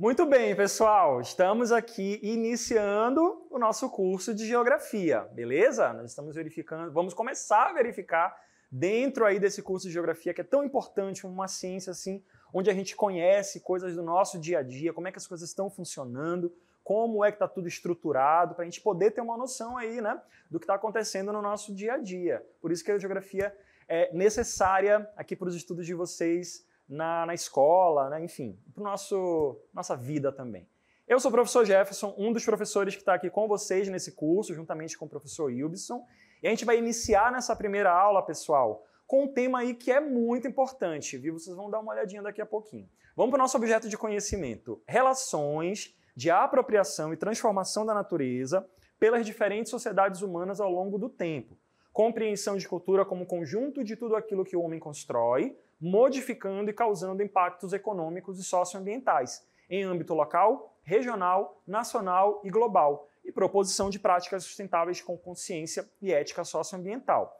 Muito bem, pessoal. Estamos aqui iniciando o nosso curso de Geografia, beleza? Nós estamos verificando, vamos começar a verificar dentro aí desse curso de Geografia, que é tão importante, uma ciência assim, onde a gente conhece coisas do nosso dia a dia, como é que as coisas estão funcionando, como é que está tudo estruturado, para a gente poder ter uma noção aí, né, do que está acontecendo no nosso dia a dia. Por isso que a Geografia é necessária aqui para os estudos de vocês, na escola, né? Enfim, para nossa vida também. Eu sou o professor Jefferson, um dos professores que está aqui com vocês nesse curso, juntamente com o professor Wilson, e a gente vai iniciar nessa primeira aula, pessoal, com um tema aí que é muito importante, viu? Vocês vão dar uma olhadinha daqui a pouquinho. Vamos para o nosso objeto de conhecimento, relações de apropriação e transformação da natureza pelas diferentes sociedades humanas ao longo do tempo. Compreensão de cultura como conjunto de tudo aquilo que o homem constrói, modificando e causando impactos econômicos e socioambientais, em âmbito local, regional, nacional e global, e proposição de práticas sustentáveis com consciência e ética socioambiental.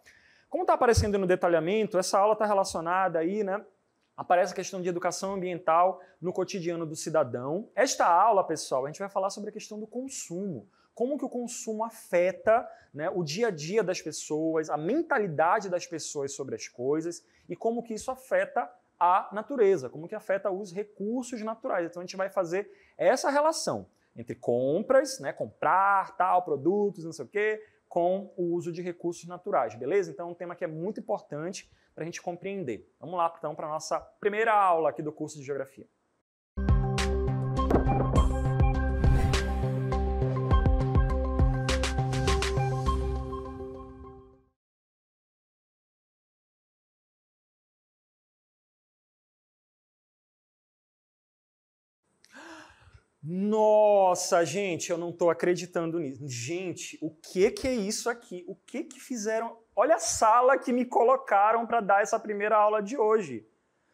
Como está aparecendo no detalhamento, essa aula está relacionada aí, né? Aparece a questão de educação ambiental no cotidiano do cidadão. Esta aula, pessoal, a gente vai falar sobre a questão do consumo. Como que o consumo afeta, né, o dia a dia das pessoas, a mentalidade das pessoas sobre as coisas e como que isso afeta a natureza, como que afeta os recursos naturais. Então a gente vai fazer essa relação entre compras, né, comprar tal, produtos, não sei o quê, com o uso de recursos naturais, beleza? Então é um tema que é muito importante para a gente compreender. Vamos lá, então, para a nossa primeira aula aqui do curso de Geografia. Nossa, gente, eu não tô acreditando nisso. Gente, o que é isso aqui? O que fizeram? Olha a sala que me colocaram para dar essa primeira aula de hoje.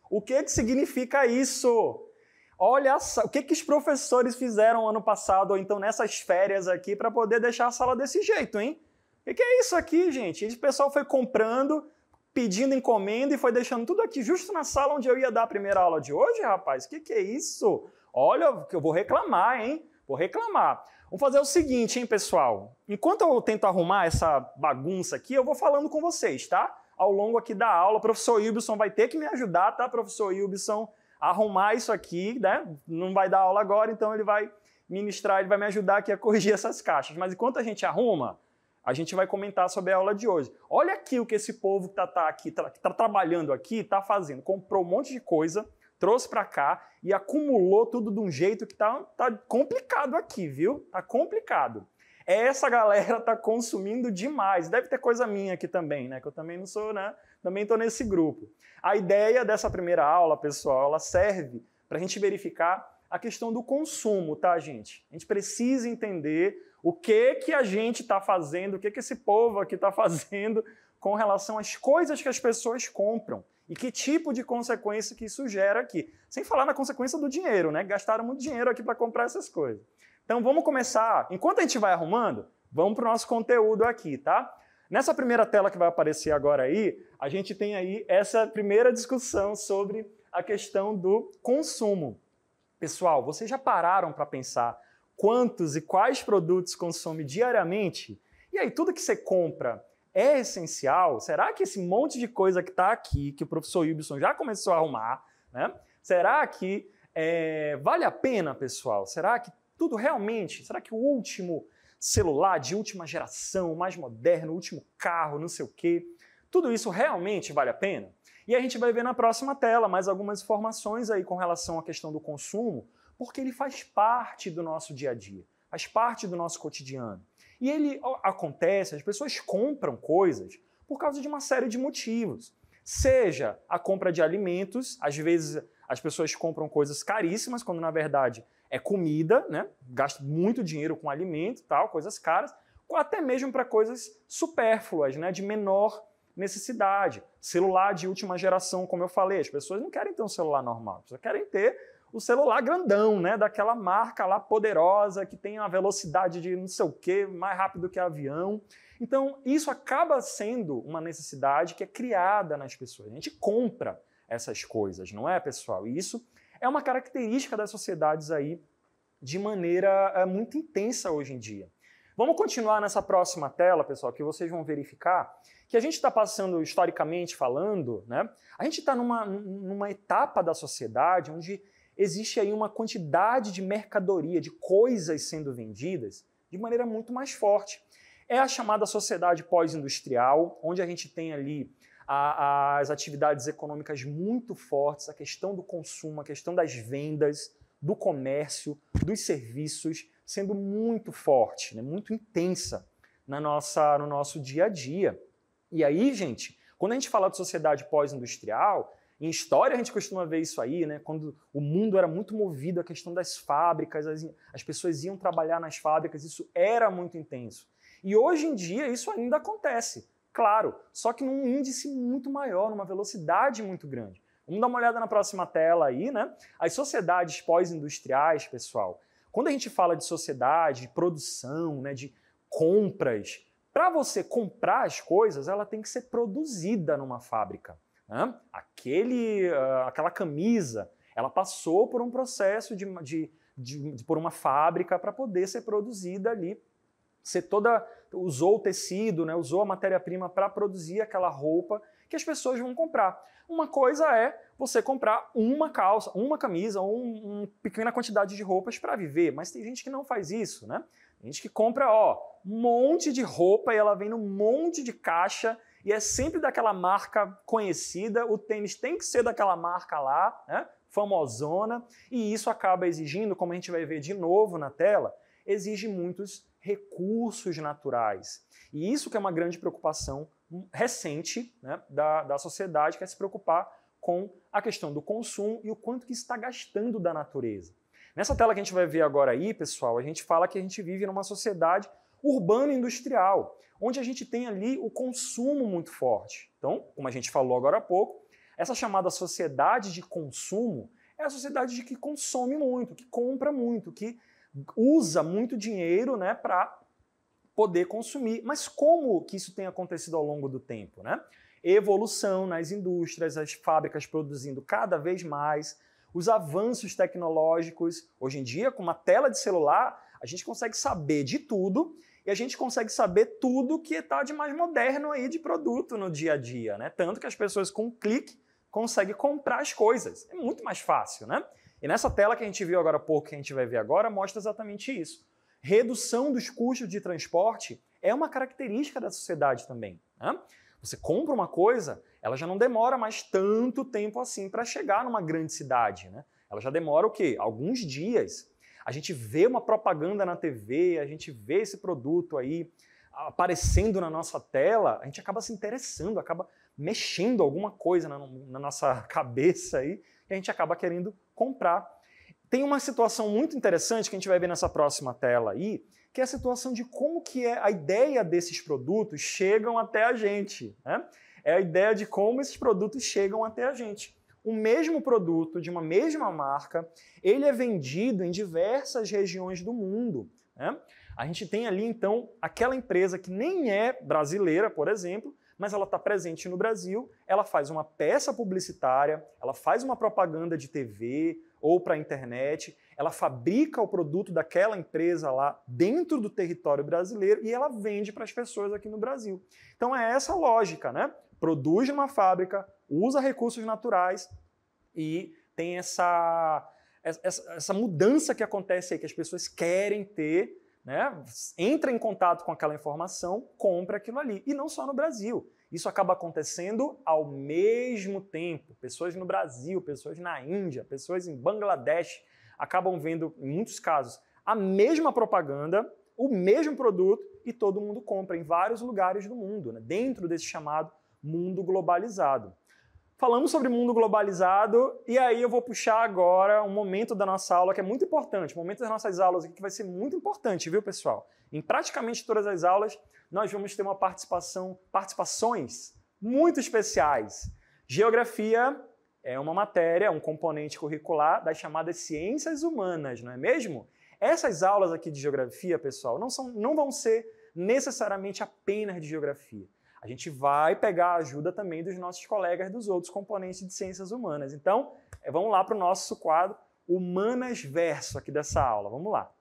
O que significa isso? Olha o que os professores fizeram ano passado, ou então nessas férias aqui, para poder deixar a sala desse jeito, hein? O que é isso aqui, gente? O pessoal foi comprando, pedindo encomenda e foi deixando tudo aqui, justo na sala onde eu ia dar a primeira aula de hoje, rapaz. O que é isso? Olha, que eu vou reclamar, hein? Vou reclamar. Vamos fazer o seguinte, hein, pessoal? Enquanto eu tento arrumar essa bagunça aqui, eu vou falando com vocês, tá? Ao longo aqui da aula, o professor Wilson vai ter que me ajudar, tá, professor Wilson, a arrumar isso aqui, né? Não vai dar aula agora, então ele vai ministrar, ele vai me ajudar aqui a corrigir essas caixas. Mas enquanto a gente arruma, a gente vai comentar sobre a aula de hoje. Olha aqui o que esse povo que tá trabalhando aqui, tá fazendo. Comprou um monte de coisa, trouxe para cá e acumulou tudo de um jeito que tá complicado aqui, viu? Tá complicado. Essa galera tá consumindo demais. Deve ter coisa minha aqui também, né? Que eu também não sou, né? Também tô nesse grupo. A ideia dessa primeira aula, pessoal, ela serve para a gente verificar a questão do consumo, tá, gente? A gente precisa entender o que a gente está fazendo, o que esse povo aqui está fazendo com relação às coisas que as pessoas compram e que tipo de consequência que isso gera aqui. Sem falar na consequência do dinheiro, né? Gastaram muito dinheiro aqui para comprar essas coisas. Então vamos começar. Enquanto a gente vai arrumando, vamos para o nosso conteúdo aqui, tá? Nessa primeira tela que vai aparecer agora aí, a gente tem aí essa primeira discussão sobre a questão do consumo. Pessoal, vocês já pararam para pensar quantos e quais produtos consome diariamente? E aí, tudo que você compra é essencial? Será que esse monte de coisa que está aqui, que o professor Wilson já começou a arrumar, né? Será que vale a pena, pessoal? Será que tudo realmente, será que o último celular de última geração, o mais moderno, o último carro, não sei o quê, tudo isso realmente vale a pena? E a gente vai ver na próxima tela mais algumas informações aí com relação à questão do consumo, porque ele faz parte do nosso dia a dia, faz parte do nosso cotidiano. E ele acontece, as pessoas compram coisas por causa de uma série de motivos. Seja a compra de alimentos, às vezes as pessoas compram coisas caríssimas, quando na verdade é comida, né? Gasta muito dinheiro com alimento, tal, coisas caras, ou até mesmo para coisas supérfluas, né? De menor necessidade. Celular de última geração, como eu falei, as pessoas não querem ter um celular normal, as pessoas querem ter o celular grandão, né? Daquela marca lá poderosa, que tem uma velocidade de não sei o quê, mais rápido que avião. Então, isso acaba sendo uma necessidade que é criada nas pessoas. A gente compra essas coisas, não é, pessoal? E isso é uma característica das sociedades aí de maneira muito intensa hoje em dia. Vamos continuar nessa próxima tela, pessoal, que vocês vão verificar que a gente está passando, historicamente falando, né? A gente está numa etapa da sociedade onde existe aí uma quantidade de mercadoria, de coisas sendo vendidas de maneira muito mais forte. É a chamada sociedade pós-industrial, onde a gente tem ali as atividades econômicas muito fortes, a questão do consumo, a questão das vendas, do comércio, dos serviços, sendo muito forte, né? Muito intensa no nosso dia a dia. E aí, gente, quando a gente fala de sociedade pós-industrial, em história a gente costuma ver isso aí, né? Quando o mundo era muito movido à questão das fábricas, as pessoas iam trabalhar nas fábricas, isso era muito intenso. E hoje em dia isso ainda acontece, claro, só que num índice muito maior, numa velocidade muito grande. Vamos dar uma olhada na próxima tela aí, né? As sociedades pós-industriais, pessoal, quando a gente fala de sociedade, de produção, né, de compras, para você comprar as coisas, ela tem que ser produzida numa fábrica. Né? Aquela camisa, ela passou por um processo por uma fábrica para poder ser produzida ali. Usou o tecido, né, usou a matéria-prima para produzir aquela roupa que as pessoas vão comprar. Uma coisa é você comprar uma calça, uma camisa ou uma pequena quantidade de roupas para viver, mas tem gente que não faz isso, né? Tem gente que compra, um monte de roupa e ela vem num monte de caixa e é sempre daquela marca conhecida, o tênis tem que ser daquela marca lá, né, famosona, e isso acaba exigindo, como a gente vai ver de novo na tela, exige muitos recursos naturais. E isso que é uma grande preocupação recente, né, da sociedade, que é se preocupar com a questão do consumo e o quanto que está gastando da natureza. Nessa tela que a gente vai ver agora aí, pessoal, a gente fala que a gente vive numa sociedade urbano-industrial, onde a gente tem ali o consumo muito forte. Então, como a gente falou agora há pouco, essa chamada sociedade de consumo é a sociedade de que consome muito, que compra muito, que usa muito dinheiro, né, para poder consumir. Mas como que isso tem acontecido ao longo do tempo, né? Evolução nas indústrias, as fábricas produzindo cada vez mais, os avanços tecnológicos. Hoje em dia, com uma tela de celular, a gente consegue saber de tudo e a gente consegue saber tudo que está de mais moderno aí de produto no dia a dia, né? Tanto que as pessoas com um clique conseguem comprar as coisas. É muito mais fácil, né? E nessa tela que a gente viu agora há pouco, que a gente vai ver agora, mostra exatamente isso. Redução dos custos de transporte é uma característica da sociedade também, né? Você compra uma coisa, ela já não demora mais tanto tempo assim para chegar numa grande cidade, né? Ela já demora o quê? Alguns dias. A gente vê uma propaganda na TV, a gente vê esse produto aí aparecendo na nossa tela, a gente acaba se interessando, acaba mexendo alguma coisa na nossa cabeça aí, e a gente acaba querendo comprar. Tem uma situação muito interessante que a gente vai ver nessa próxima tela aí, que é a situação de como que a ideia desses produtos chegam até a gente, né? É a ideia de como esses produtos chegam até a gente. O mesmo produto, de uma mesma marca, ele é vendido em diversas regiões do mundo, né? A gente tem ali, então, aquela empresa que nem é brasileira, por exemplo, mas ela está presente no Brasil, ela faz uma peça publicitária, ela faz uma propaganda de TV ou para a internet, ela fabrica o produto daquela empresa lá dentro do território brasileiro e ela vende para as pessoas aqui no Brasil. Então é essa lógica, né? Produz numa fábrica, usa recursos naturais e tem essa mudança que acontece aí, que as pessoas querem ter, né? Entra em contato com aquela informação, compra aquilo ali. E não só no Brasil. Isso acaba acontecendo ao mesmo tempo. Pessoas no Brasil, pessoas na Índia, pessoas em Bangladesh acabam vendo, em muitos casos, a mesma propaganda, o mesmo produto e todo mundo compra em vários lugares do mundo, né? Dentro desse chamado mundo globalizado. Falamos sobre mundo globalizado e aí eu vou puxar agora um momento da nossa aula que é muito importante, um momento das nossas aulas aqui que vai ser muito importante, viu, pessoal? Em praticamente todas as aulas nós vamos ter participações muito especiais. Geografia é uma matéria, um componente curricular das chamadas ciências humanas, não é mesmo? Essas aulas aqui de geografia, pessoal, não vão ser necessariamente apenas de geografia. A gente vai pegar a ajuda também dos nossos colegas dos outros componentes de ciências humanas. Então, vamos lá para o nosso quadro Humanas Verso aqui dessa aula. Vamos lá.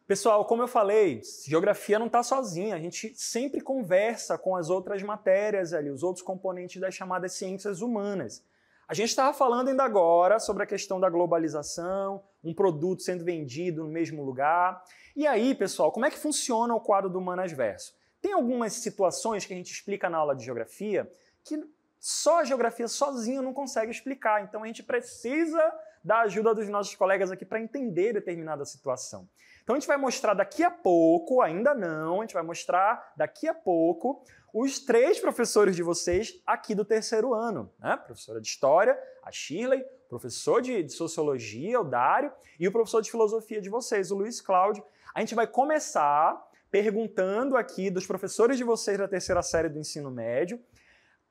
Pessoal, como eu falei, geografia não está sozinha, a gente sempre conversa com as outras matérias ali, os outros componentes das chamadas ciências humanas. A gente estava falando ainda agora sobre a questão da globalização, um produto sendo vendido no mesmo lugar. E aí, pessoal, como é que funciona o quadro do Humanas Verso? Tem algumas situações que a gente explica na aula de geografia que só a geografia sozinha não consegue explicar, então a gente precisa da ajuda dos nossos colegas aqui para entender determinada situação. Então a gente vai mostrar daqui a pouco, ainda não, a gente vai mostrar daqui a pouco os 3 professores de vocês aqui do terceiro ano, né? Professora de História, a Shirley, professor de Sociologia, o Dário, e o professor de Filosofia de vocês, o Luiz Cláudio. A gente vai começar perguntando aqui dos professores de vocês da terceira série do ensino médio,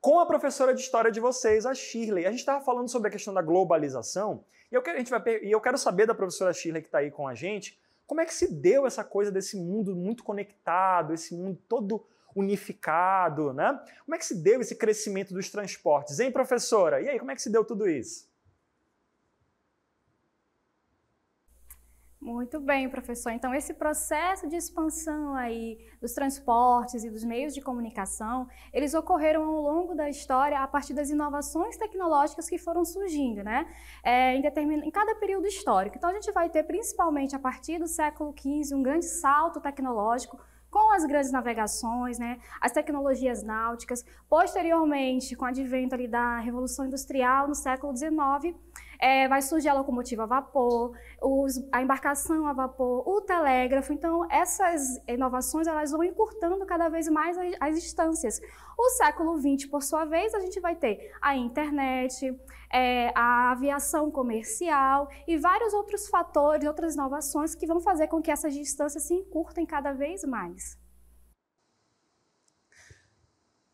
com a professora de História de vocês, a Shirley. A gente estava falando sobre a questão da globalização, e eu quero saber da professora Shirley que está aí com a gente, como é que se deu essa coisa desse mundo muito conectado, esse mundo todo unificado, né? Como é que se deu esse crescimento dos transportes, hein, professora? E aí, como é que se deu tudo isso? Muito bem, professor. Então, esse processo de expansão aí dos transportes e dos meios de comunicação, eles ocorreram ao longo da história a partir das inovações tecnológicas que foram surgindo, né? Em cada período histórico. Então, a gente vai ter, principalmente a partir do século XV, um grande salto tecnológico com as grandes navegações, né? As tecnologias náuticas. Posteriormente, com o advento ali da Revolução Industrial, no século XIX, vai surgir a locomotiva a vapor, a embarcação a vapor, o telégrafo. Então, essas inovações elas vão encurtando cada vez mais as distâncias. O século XX, por sua vez, a gente vai ter a internet, a aviação comercial e vários outros fatores, outras inovações que vão fazer com que essas distâncias se encurtem cada vez mais.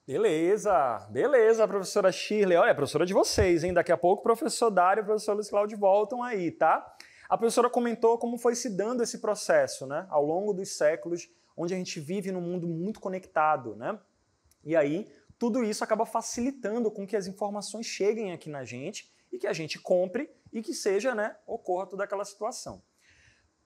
Beleza, beleza, professora Shirley. Olha, é a professora de vocês, hein? Daqui a pouco o professor Dário e o professor Luiz Cláudio voltam aí, tá? A professora comentou como foi se dando esse processo, né? Ao longo dos séculos, onde a gente vive num mundo muito conectado, né? E aí, tudo isso acaba facilitando com que as informações cheguem aqui na gente e que a gente compre e que seja, né, ocorra toda aquela situação.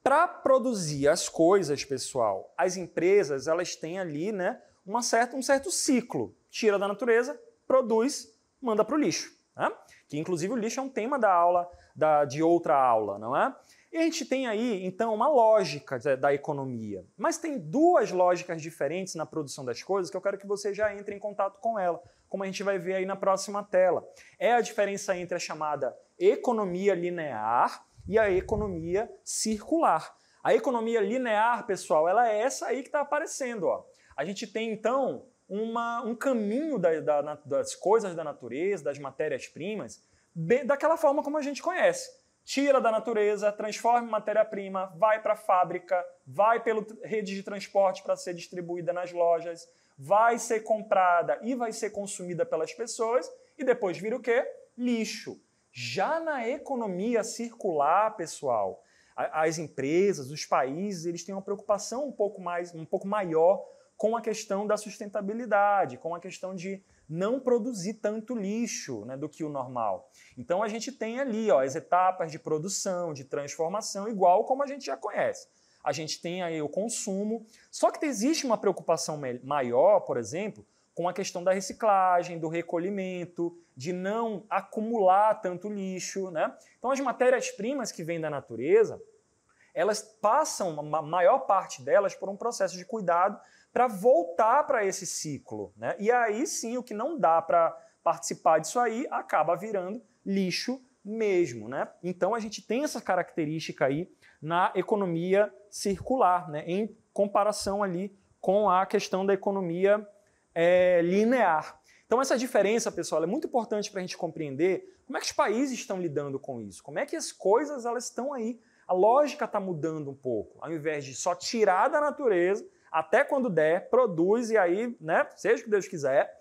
Para produzir as coisas, pessoal, as empresas, elas têm ali, né, um certo ciclo. Tira da natureza, produz, manda para o lixo. Né? Que, inclusive, o lixo é um tema da aula, de outra aula, não é? E a gente tem aí, então, uma lógica da economia. Mas tem 2 lógicas diferentes na produção das coisas que eu quero que você já entre em contato com ela, como a gente vai ver aí na próxima tela. É a diferença entre a chamada economia linear e a economia circular. A economia linear, pessoal, ela é essa aí que está aparecendo, ó. A gente tem, então, um caminho das coisas da natureza, das matérias-primas, daquela forma como a gente conhece. Tira da natureza, transforma em matéria-prima, vai para a fábrica, vai pela rede de transporte para ser distribuída nas lojas, vai ser comprada e vai ser consumida pelas pessoas e depois vira o quê? Lixo. Já na economia circular, pessoal, as empresas, os países, eles têm uma preocupação um pouco maior com a questão da sustentabilidade, com a questão de não produzir tanto lixo, né, do que o normal. Então a gente tem ali, ó, as etapas de produção, de transformação, igual como a gente já conhece. A gente tem aí o consumo, só que existe uma preocupação maior, por exemplo, com a questão da reciclagem, do recolhimento, de não acumular tanto lixo, né? Então as matérias-primas que vêm da natureza, elas passam, a maior parte delas, por um processo de cuidado para voltar para esse ciclo, né? E aí sim, o que não dá para participar disso aí acaba virando lixo mesmo, né? Então a gente tem essa característica aí na economia circular, né? Em comparação ali com a questão da economia linear. Então essa diferença, pessoal, é muito importante para a gente compreender como é que os países estão lidando com isso, como é que as coisas elas estão aí. A lógica está mudando um pouco, ao invés de só tirar da natureza, até quando der, produz e aí, né, seja o que Deus quiser,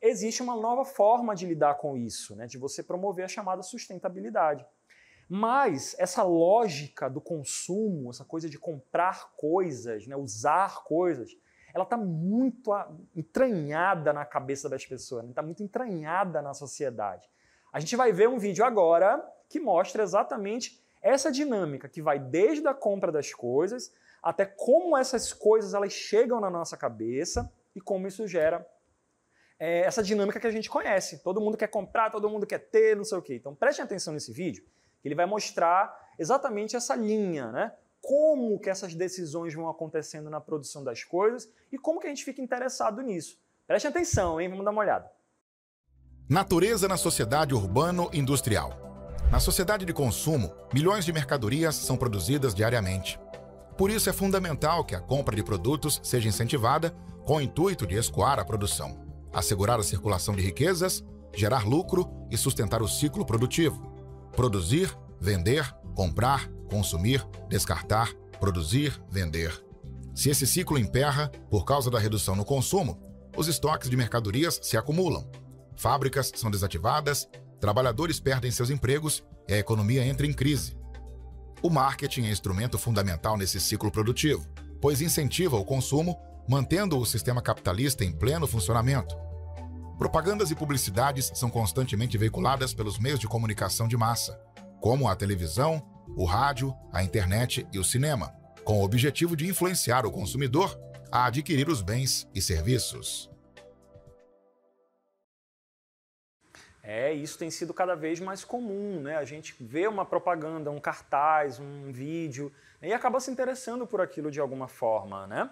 existe uma nova forma de lidar com isso, né? De você promover a chamada sustentabilidade. Mas essa lógica do consumo, essa coisa de comprar coisas, né? Usar coisas, ela está muito entranhada na cabeça das pessoas, está muito entranhada na sociedade. A gente vai ver um vídeo agora que mostra exatamente essa dinâmica, que vai desde a compra das coisas até como essas coisas elas chegam na nossa cabeça e como isso gera essa dinâmica que a gente conhece. Todo mundo quer comprar, todo mundo quer ter, não sei o quê. Então prestem atenção nesse vídeo, que ele vai mostrar exatamente essa linha, né? Como que essas decisões vão acontecendo na produção das coisas e como que a gente fica interessado nisso. Prestem atenção, hein? Vamos dar uma olhada. Natureza na sociedade urbano-industrial. Na sociedade de consumo, milhões de mercadorias são produzidas diariamente. Por isso é fundamental que a compra de produtos seja incentivada com o intuito de escoar a produção, assegurar a circulação de riquezas, gerar lucro e sustentar o ciclo produtivo. Produzir, vender, comprar, consumir, descartar, produzir, vender. Se esse ciclo emperra, por causa da redução no consumo, os estoques de mercadorias se acumulam. Fábricas são desativadas, trabalhadores perdem seus empregos e a economia entra em crise. O marketing é instrumento fundamental nesse ciclo produtivo, pois incentiva o consumo, mantendo o sistema capitalista em pleno funcionamento. Propagandas e publicidades são constantemente veiculadas pelos meios de comunicação de massa, como a televisão, o rádio, a internet e o cinema, com o objetivo de influenciar o consumidor a adquirir os bens e serviços. Isso tem sido cada vez mais comum, né? A gente vê uma propaganda, um cartaz, um vídeo, né? E acaba se interessando por aquilo de alguma forma, né?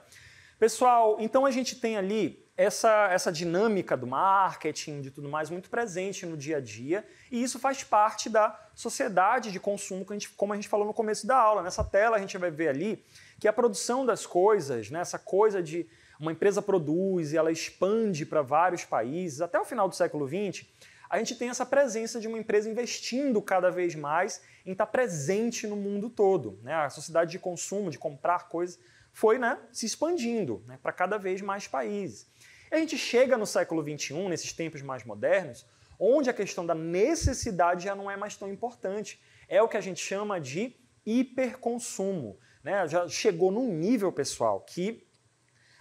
Pessoal, então a gente tem ali essa dinâmica do marketing, de tudo mais, muito presente no dia a dia, e isso faz parte da sociedade de consumo, como a gente falou no começo da aula. Nessa tela a gente vai ver ali que a produção das coisas, né, essa coisa de uma empresa produz e ela expande para vários países, até o final do século XX, a gente tem essa presença de uma empresa investindo cada vez mais em estar presente no mundo todo, né? A sociedade de consumo, de comprar coisas, foi, né, se expandindo, né, para cada vez mais países. E a gente chega no século XXI, nesses tempos mais modernos, onde a questão da necessidade já não é mais tão importante. É o que a gente chama de hiperconsumo, né? Já chegou num nível, pessoal, que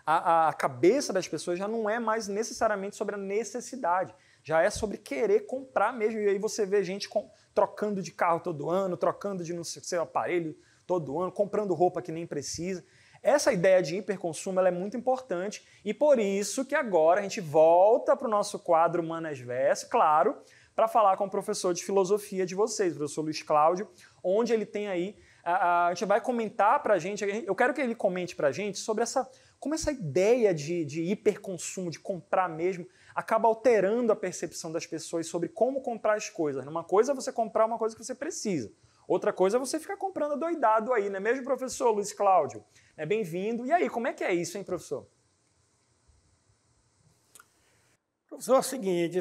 a cabeça das pessoas já não é mais necessariamente sobre a necessidade, já é sobre querer comprar mesmo. E aí você vê gente trocando de carro todo ano, trocando de não sei, seu aparelho todo ano, comprando roupa que nem precisa. Essa ideia de hiperconsumo ela é muito importante e por isso que agora a gente volta para o nosso quadro Humanas Verso, claro, para falar com o professor de filosofia de vocês, o professor Luiz Cláudio, onde ele tem aí, a gente vai comentar para a gente, eu quero que ele comente para a gente sobre como essa ideia de hiperconsumo, de comprar mesmo, acaba alterando a percepção das pessoas sobre como comprar as coisas. Uma coisa é você comprar uma coisa que você precisa, outra coisa é você ficar comprando adoidado aí, não é mesmo, professor Luiz Cláudio? Bem-vindo. E aí, como é que é isso, hein, professor? Professor, é o seguinte,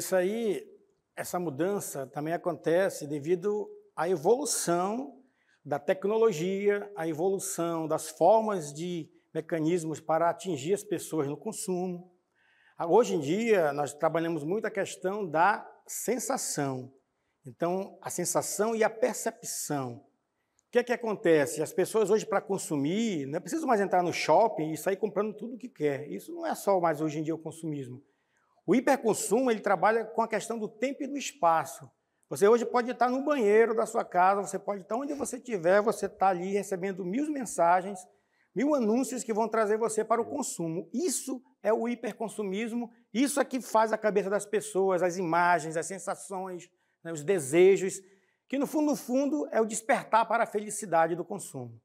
essa mudança também acontece devido à evolução da tecnologia, à evolução das formas de mecanismos para atingir as pessoas no consumo. Hoje em dia, nós trabalhamos muito a questão da sensação. Então, a sensação e a percepção. O que é que acontece? As pessoas hoje, para consumir, não é preciso mais entrar no shopping e sair comprando tudo o que quer. Isso não é só mais hoje em dia o consumismo. O hiperconsumo, ele trabalha com a questão do tempo e do espaço. Você hoje pode estar no banheiro da sua casa, você pode estar onde você estiver, você está ali recebendo 1000 mensagens, 1000 anúncios que vão trazer você para o consumo. Isso é o hiperconsumismo, isso é que faz a cabeça das pessoas, as imagens, as sensações, né, os desejos, que no fundo é o despertar para a felicidade do consumo.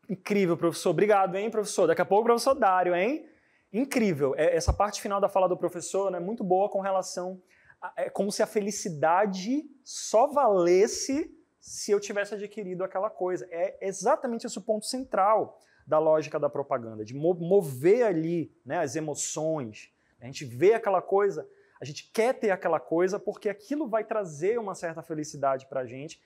Incrível, professor. Obrigado, hein, professor. Daqui a pouco o professor Dário, hein? Incrível. Essa parte final da fala do professor é muito boa com relação a como se a felicidade só valesse se eu tivesse adquirido aquela coisa. É exatamente esse o ponto central da lógica da propaganda, de mover ali, né, as emoções. A gente vê aquela coisa, a gente quer ter aquela coisa porque aquilo vai trazer uma certa felicidade para a gente,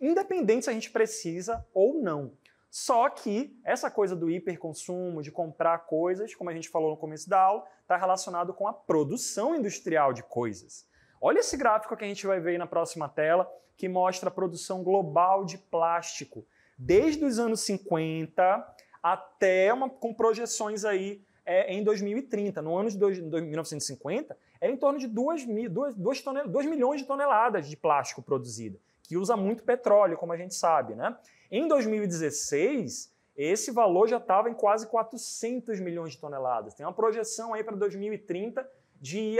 independente se a gente precisa ou não. Só que essa coisa do hiperconsumo, de comprar coisas, como a gente falou no começo da aula, está relacionado com a produção industrial de coisas. Olha esse gráfico que a gente vai ver aí na próxima tela, que mostra a produção global de plástico, desde os anos 50 até com projeções aí em 2030. No ano de 1950, era em torno de 2 milhões de toneladas de plástico produzida, que usa muito petróleo, como a gente sabe, né? Em 2016, esse valor já estava em quase 400 milhões de toneladas. Tem uma projeção aí para 2030 de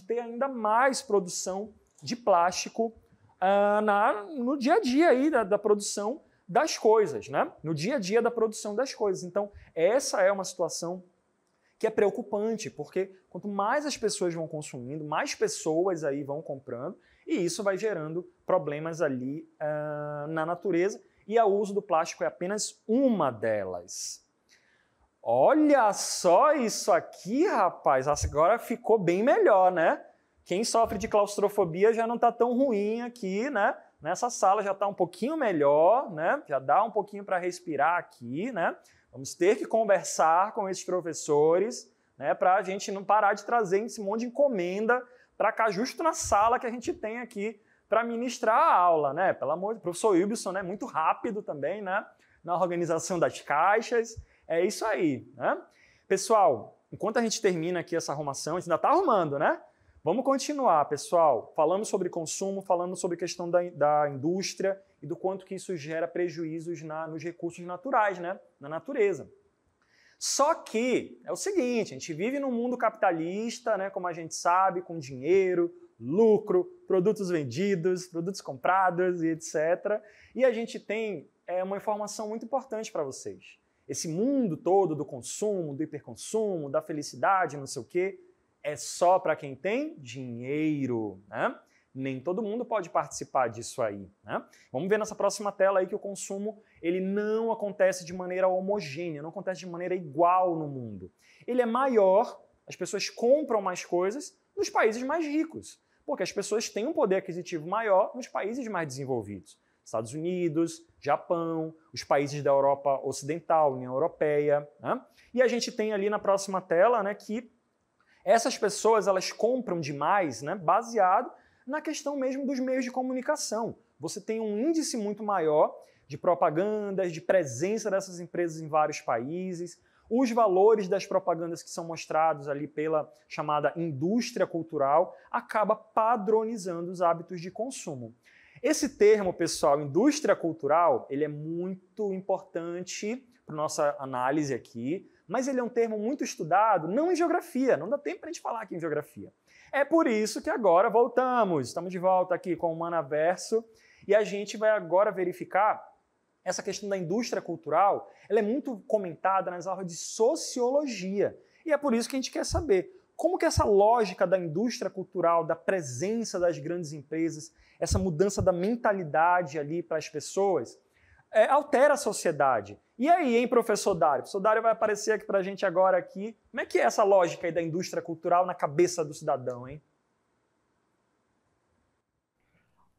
ter ainda mais produção de plástico no dia a dia aí da produção das coisas, né? No dia a dia da produção das coisas. Então, essa é uma situação que é preocupante, porque quanto mais as pessoas vão consumindo, mais pessoas aí vão comprando, e isso vai gerando problemas ali na natureza, e o uso do plástico é apenas uma delas. Olha só isso aqui, rapaz! Agora ficou bem melhor, né? Quem sofre de claustrofobia já não está tão ruim aqui, né? Nessa sala já está um pouquinho melhor, né? Já dá um pouquinho para respirar aqui, né? Vamos ter que conversar com esses professores, né? Para a gente não parar de trazer esse monte de encomenda para cá, justo na sala que a gente tem aqui para ministrar a aula, né? Pelo amor de Deus, o professor Wilson, né? Muito rápido também, né? Na organização das caixas. É isso aí, né? Pessoal, enquanto a gente termina aqui essa arrumação, a gente ainda está arrumando, né? Vamos continuar, pessoal, falando sobre consumo, falando sobre a questão da indústria e do quanto que isso gera prejuízos nos recursos naturais, né? Na natureza. Só que é o seguinte, a gente vive num mundo capitalista, né? Como a gente sabe, com dinheiro, lucro, produtos vendidos, produtos comprados e etc. E a gente tem uma informação muito importante para vocês. Esse mundo todo do consumo, do hiperconsumo, da felicidade, não sei o quê, é só para quem tem dinheiro, né? Nem todo mundo pode participar disso aí, né? Vamos ver nessa próxima tela aí que o consumo ele não acontece de maneira homogênea, não acontece de maneira igual no mundo. Ele é maior, as pessoas compram mais coisas nos países mais ricos, porque as pessoas têm um poder aquisitivo maior nos países mais desenvolvidos. Estados Unidos, Japão, os países da Europa Ocidental, União Europeia, né? E a gente tem ali na próxima tela, né, que essas pessoas elas compram demais, né, baseado na questão mesmo dos meios de comunicação. Você tem um índice muito maior de propagandas, de presença dessas empresas em vários países, os valores das propagandas que são mostrados ali pela chamada indústria cultural acaba padronizando os hábitos de consumo. Esse termo, pessoal, indústria cultural, ele é muito importante para nossa análise aqui, mas ele é um termo muito estudado, não em geografia, não dá tempo para a gente falar aqui em geografia. É por isso que agora estamos de volta aqui com o Manaverso, e a gente vai agora verificar essa questão da indústria cultural, ela é muito comentada nas aulas de sociologia, e é por isso que a gente quer saber como que essa lógica da indústria cultural, da presença das grandes empresas, essa mudança da mentalidade ali para as pessoas, altera a sociedade. E aí, hein, professor Dário? O professor Dário vai aparecer aqui para a gente agora aqui. Como é que é essa lógica aí da indústria cultural na cabeça do cidadão, hein?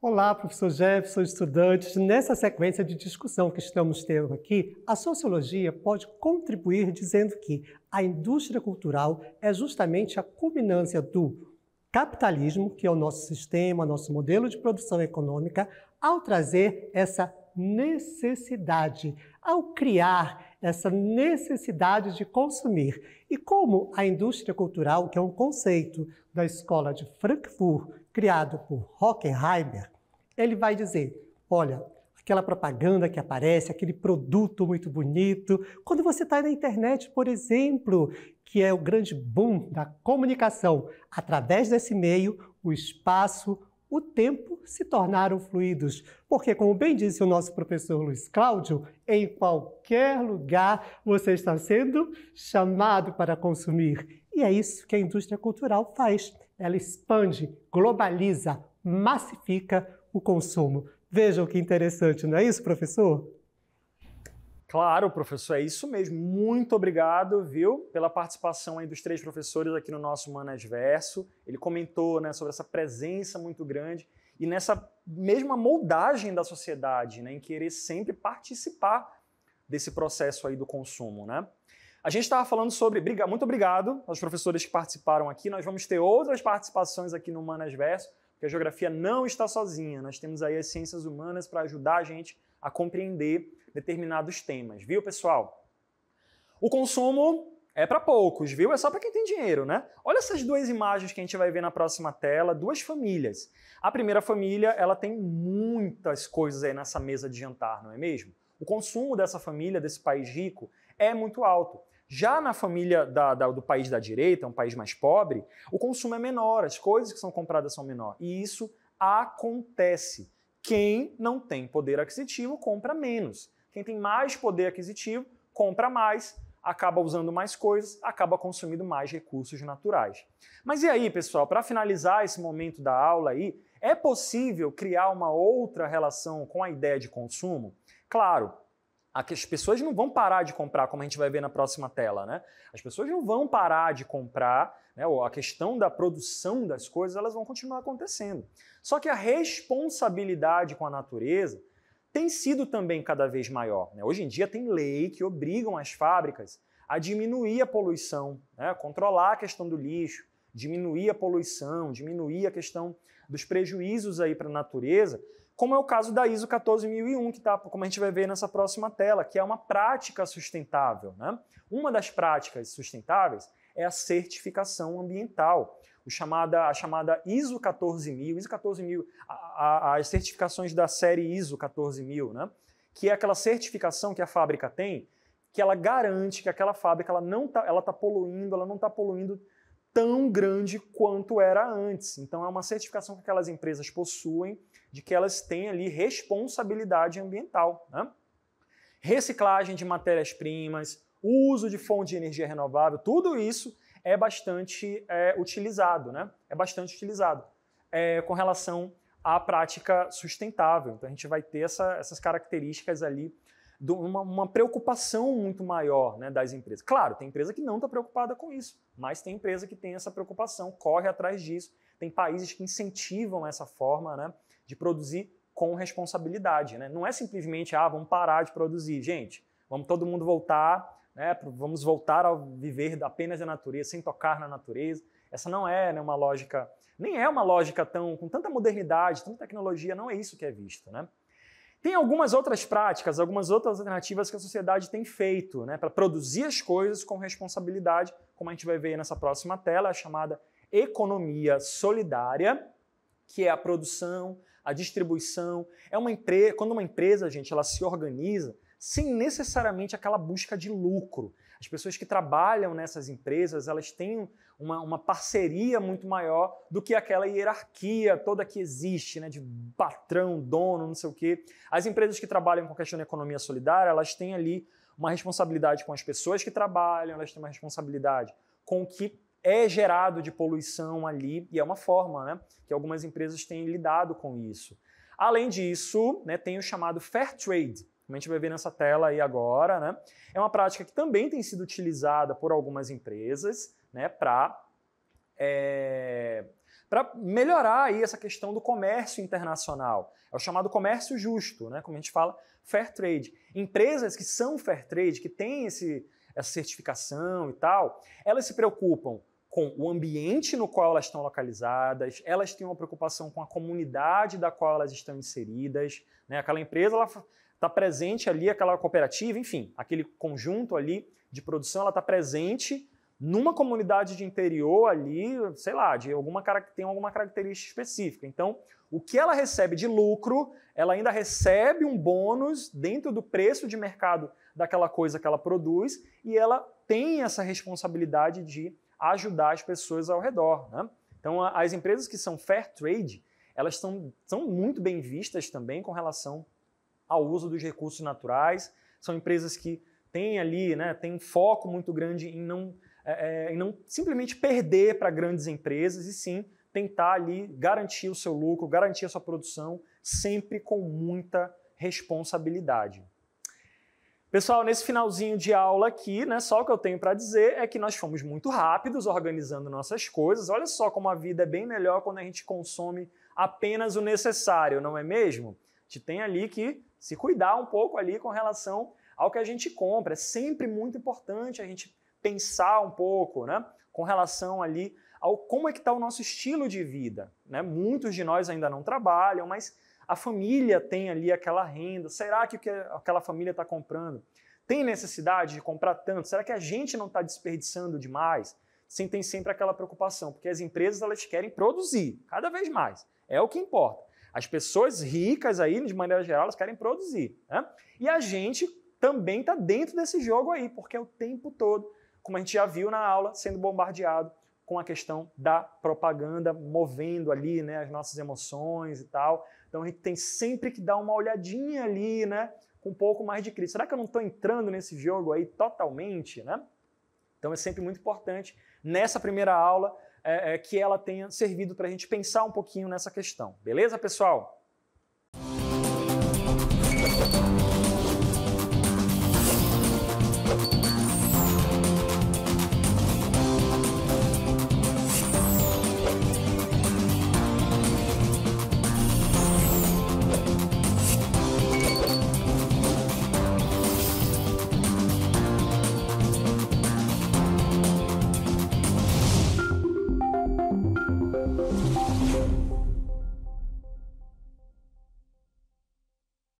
Olá, professor Jefferson, estudantes. Nessa sequência de discussão que estamos tendo aqui, a sociologia pode contribuir dizendo que a indústria cultural é justamente a culminância do capitalismo, que é o nosso sistema, nosso modelo de produção econômica, ao trazer essa necessidade, ao criar essa necessidade de consumir. E como a indústria cultural, que é um conceito da escola de Frankfurt, criado por Horkheimer, ele vai dizer, olha, aquela propaganda que aparece, aquele produto muito bonito, quando você está na internet, por exemplo, que é o grande boom da comunicação, através desse meio, o espaço, o tempo se tornaram fluidos, porque, como bem disse o nosso professor Luiz Cláudio, em qualquer lugar você está sendo chamado para consumir. E é isso que a indústria cultural faz. Ela expande, globaliza, massifica o consumo. Vejam que interessante, não é isso, professor? Claro, professor, é isso mesmo. Muito obrigado, viu, pela participação aí dos 3 professores aqui no nosso Manasverso. Ele comentou, né, sobre essa presença muito grande e nessa mesma moldagem da sociedade, né, em querer sempre participar desse processo aí do consumo, né? A gente estava falando sobre... Muito obrigado aos professores que participaram aqui. Nós vamos ter outras participações aqui no Humanas Verso, porque a geografia não está sozinha. Nós temos aí as ciências humanas para ajudar a gente a compreender determinados temas, viu, pessoal? O consumo é para poucos, viu? É só para quem tem dinheiro, né? Olha essas duas imagens que a gente vai ver na próxima tela, duas famílias. A primeira família, ela tem muitas coisas aí nessa mesa de jantar, não é mesmo? O consumo dessa família, desse país rico, é muito alto. Já na família do país da direita, um país mais pobre, o consumo é menor, as coisas que são compradas são menores. E isso acontece. Quem não tem poder aquisitivo, compra menos. Quem tem mais poder aquisitivo, compra mais, acaba usando mais coisas, acaba consumindo mais recursos naturais. Mas e aí, pessoal, para finalizar esse momento da aula aí, é possível criar uma outra relação com a ideia de consumo? Claro, as pessoas não vão parar de comprar, como a gente vai ver na próxima tela, né? As pessoas não vão parar de comprar, né? A questão da produção das coisas, elas vão continuar acontecendo. Só que a responsabilidade com a natureza tem sido também cada vez maior, né? Hoje em dia tem lei que obrigam as fábricas a diminuir a poluição, né? Controlar a questão do lixo, diminuir a poluição, diminuir a questão dos prejuízos aí para a natureza, como é o caso da ISO 14001, que tá, como a gente vai ver nessa próxima tela, que é uma prática sustentável, né? Uma das práticas sustentáveis é a certificação ambiental, a chamada ISO 14000, ISO 14000, as certificações da série ISO 14000, né? Que é aquela certificação que a fábrica tem, que ela garante que aquela fábrica ela não está poluindo tão grande quanto era antes. Então é uma certificação que aquelas empresas possuem de que elas têm ali responsabilidade ambiental, né? Reciclagem de matérias-primas, uso de fonte de energia renovável, tudo isso é bastante utilizado, né? É bastante utilizado com relação à prática sustentável. Então a gente vai ter essas características ali, uma preocupação muito maior, né, das empresas. Claro, tem empresa que não está preocupada com isso, mas tem empresa que tem essa preocupação, corre atrás disso. Tem países que incentivam essa forma, né, de produzir com responsabilidade, né? Não é simplesmente, vamos parar de produzir. Gente, vamos todo mundo voltar, né, vamos voltar a viver apenas da natureza, sem tocar na natureza. Essa não é, né, uma lógica, nem é uma lógica com tanta modernidade, tanta tecnologia, não é isso que é visto, né? Tem algumas outras práticas, algumas outras alternativas que a sociedade tem feito, né, para produzir as coisas com responsabilidade, como a gente vai ver nessa próxima tela, a chamada economia solidária, que é a produção, a distribuição. Quando uma empresa, gente, ela se organiza sem necessariamente aquela busca de lucro. As pessoas que trabalham nessas empresas, elas têm uma parceria muito maior do que aquela hierarquia toda que existe, né, de patrão, dono, não sei o quê. As empresas que trabalham com a questão da economia solidária, elas têm ali uma responsabilidade com as pessoas que trabalham, elas têm uma responsabilidade com o que é gerado de poluição ali, e é uma forma, né, que algumas empresas têm lidado com isso. Além disso, né, tem o chamado Fair Trade, como a gente vai ver nessa tela aí agora, né? É uma prática que também tem sido utilizada por algumas empresas, né, para melhorar aí essa questão do comércio internacional. É o chamado comércio justo, né, como a gente fala, Fair Trade. Empresas que são Fair Trade, que têm essa certificação e tal, elas se preocupam com o ambiente no qual elas estão localizadas, elas têm uma preocupação com a comunidade da qual elas estão inseridas, né? Aquela empresa está presente ali, aquela cooperativa, enfim, aquele conjunto ali de produção, ela está presente numa comunidade de interior ali, sei lá, tem alguma característica específica. Então, o que ela recebe de lucro, ela ainda recebe um bônus dentro do preço de mercado daquela coisa que ela produz, e ela tem essa responsabilidade de ajudar as pessoas ao redor, né? Então, as empresas que são Fair Trade, elas são muito bem vistas também com relação ao uso dos recursos naturais. São empresas que têm ali, né, tem um foco muito grande em não simplesmente perder para grandes empresas, e sim tentar ali garantir o seu lucro, garantir a sua produção, sempre com muita responsabilidade. Pessoal, nesse finalzinho de aula aqui, né, só o que eu tenho para dizer é que nós fomos muito rápidos organizando nossas coisas. Olha só como a vida é bem melhor quando a gente consome apenas o necessário, não é mesmo? A gente tem ali que se cuidar um pouco ali com relação ao que a gente compra. É sempre muito importante a gente pensar um pouco, né, com relação ali ao como é que está o nosso estilo de vida, né? Muitos de nós ainda não trabalham, mas a família tem ali aquela renda. Será que o que aquela família está comprando tem necessidade de comprar tanto? Será que a gente não está desperdiçando demais? Sim, tem sempre aquela preocupação, porque as empresas elas querem produzir cada vez mais. É o que importa. As pessoas ricas aí, de maneira geral, elas querem produzir, né? E a gente também está dentro desse jogo aí, porque é o tempo todo, como a gente já viu na aula, sendo bombardeado com a questão da propaganda, movendo ali, né, as nossas emoções e tal. Então a gente tem sempre que dar uma olhadinha ali, né, com um pouco mais de crítica. Será que eu não estou entrando nesse jogo aí totalmente, né? Então é sempre muito importante, nessa primeira aula, que ela tenha servido para a gente pensar um pouquinho nessa questão. Beleza, pessoal?